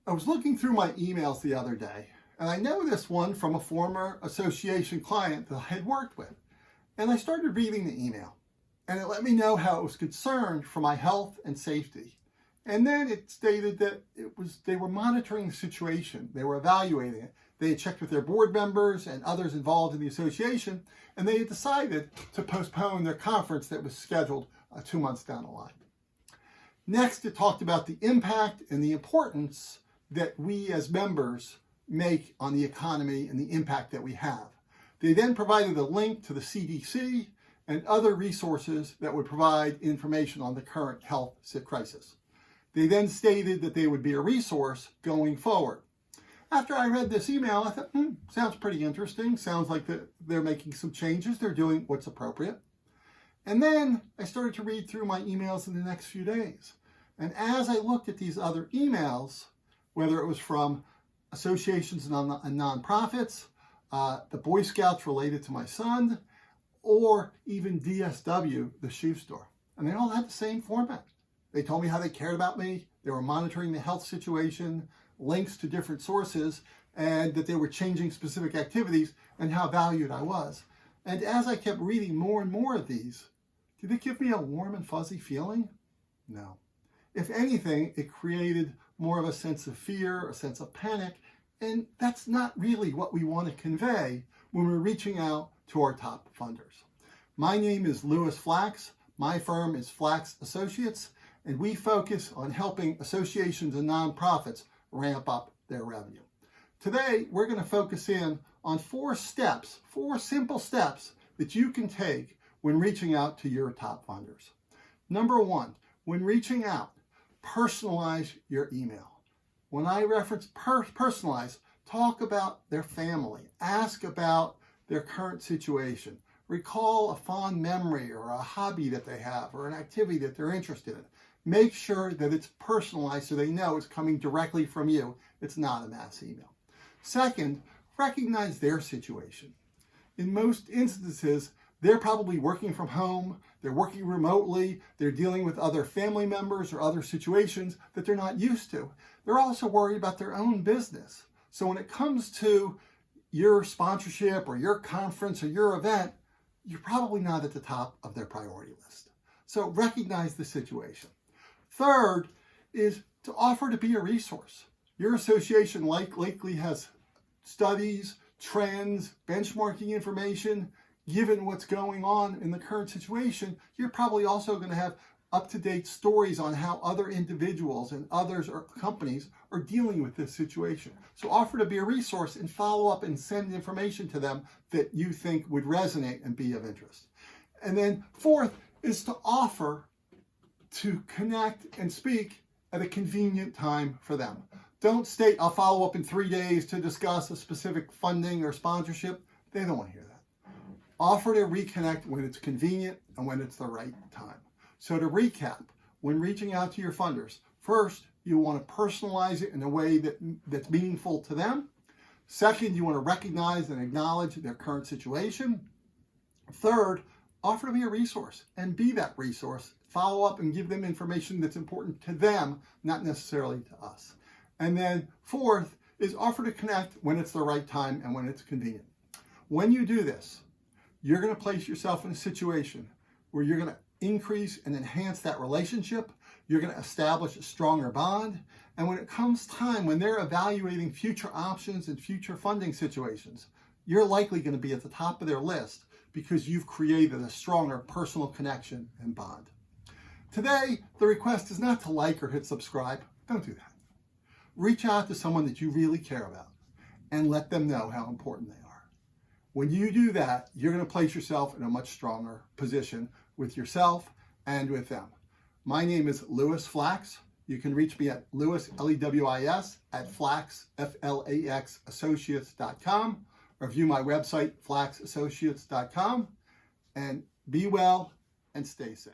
I was looking through my emails the other day, and I noticed one from a former association client that I had worked with. And I started reading the email, and it let me know how it was concerned for my health and safety. And then it stated that they were monitoring the situation, they were evaluating it. They had checked with their board members and others involved in the association, and they had decided to postpone their conference that was scheduled 2 months down the line. Next, it talked about the impact and the importance that we as members make on the economy and the impact that we have. They then provided a link to the CDC and other resources that would provide information on the current health crisis. They then stated that they would be a resource going forward. After I read this email, I thought, sounds pretty interesting. Sounds like they're making some changes. They're doing what's appropriate. And then I started to read through my emails in the next few days. And as I looked at these other emails, whether it was from associations and nonprofits, the Boy Scouts related to my son, or even DSW, the shoe store. And they all had the same format. They told me how they cared about me. They were monitoring the health situation, links to different sources, and that they were changing specific activities and how valued I was. And as I kept reading more and more of these, did it give me a warm and fuzzy feeling? No. If anything, it created more of a sense of fear, a sense of panic, and that's not really what we want to convey when we're reaching out to our top funders. My name is Lewis Flax. My firm is Flax Associates, and we focus on helping associations and nonprofits ramp up their revenue. Today, we're going to focus in on 4 simple steps that you can take when reaching out to your top funders. Number 1, when reaching out, personalize your email. When I reference personalize, talk about their family, ask about their current situation, recall a fond memory or a hobby that they have or an activity that they're interested in. Make sure that it's personalized so they know it's coming directly from you. It's not a mass email. Second, recognize their situation. In most instances, they're probably working from home, they're working remotely, they're dealing with other family members or other situations that they're not used to. They're also worried about their own business. So when it comes to your sponsorship or your conference or your event, you're probably not at the top of their priority list. So recognize the situation. Third is to offer to be a resource. Your association likely has studies, trends, benchmarking information. Given what's going on in the current situation, you're probably also going to have up-to-date stories on how other individuals and others or companies are dealing with this situation. So offer to be a resource and follow up and send information to them that you think would resonate and be of interest. And then fourth is to offer to connect and speak at a convenient time for them. Don't state, I'll follow up in 3 days to discuss a specific funding or sponsorship. They don't want to hear that. Offer to reconnect when it's convenient and when it's the right time. So to recap, when reaching out to your funders, first, you want to personalize it in a way that's meaningful to them. Second, you want to recognize and acknowledge their current situation. Third, offer to be a resource and be that resource. Follow up and give them information that's important to them, not necessarily to us. And then fourth is offer to connect when it's the right time and when it's convenient. When you do this, you're going to place yourself in a situation where you're going to increase and enhance that relationship. You're going to establish a stronger bond. And when it comes time, when they're evaluating future options and future funding situations, you're likely going to be at the top of their list because you've created a stronger personal connection and bond. Today, the request is not to like or hit subscribe. Don't do that. Reach out to someone that you really care about and let them know how important they are. When you do that, you're going to place yourself in a much stronger position with yourself and with them. My name is Lewis Flax. You can reach me at Lewis, Lewis, at Flax, Flax Associates.com, or view my website, flaxassociates.com, and be well and stay safe.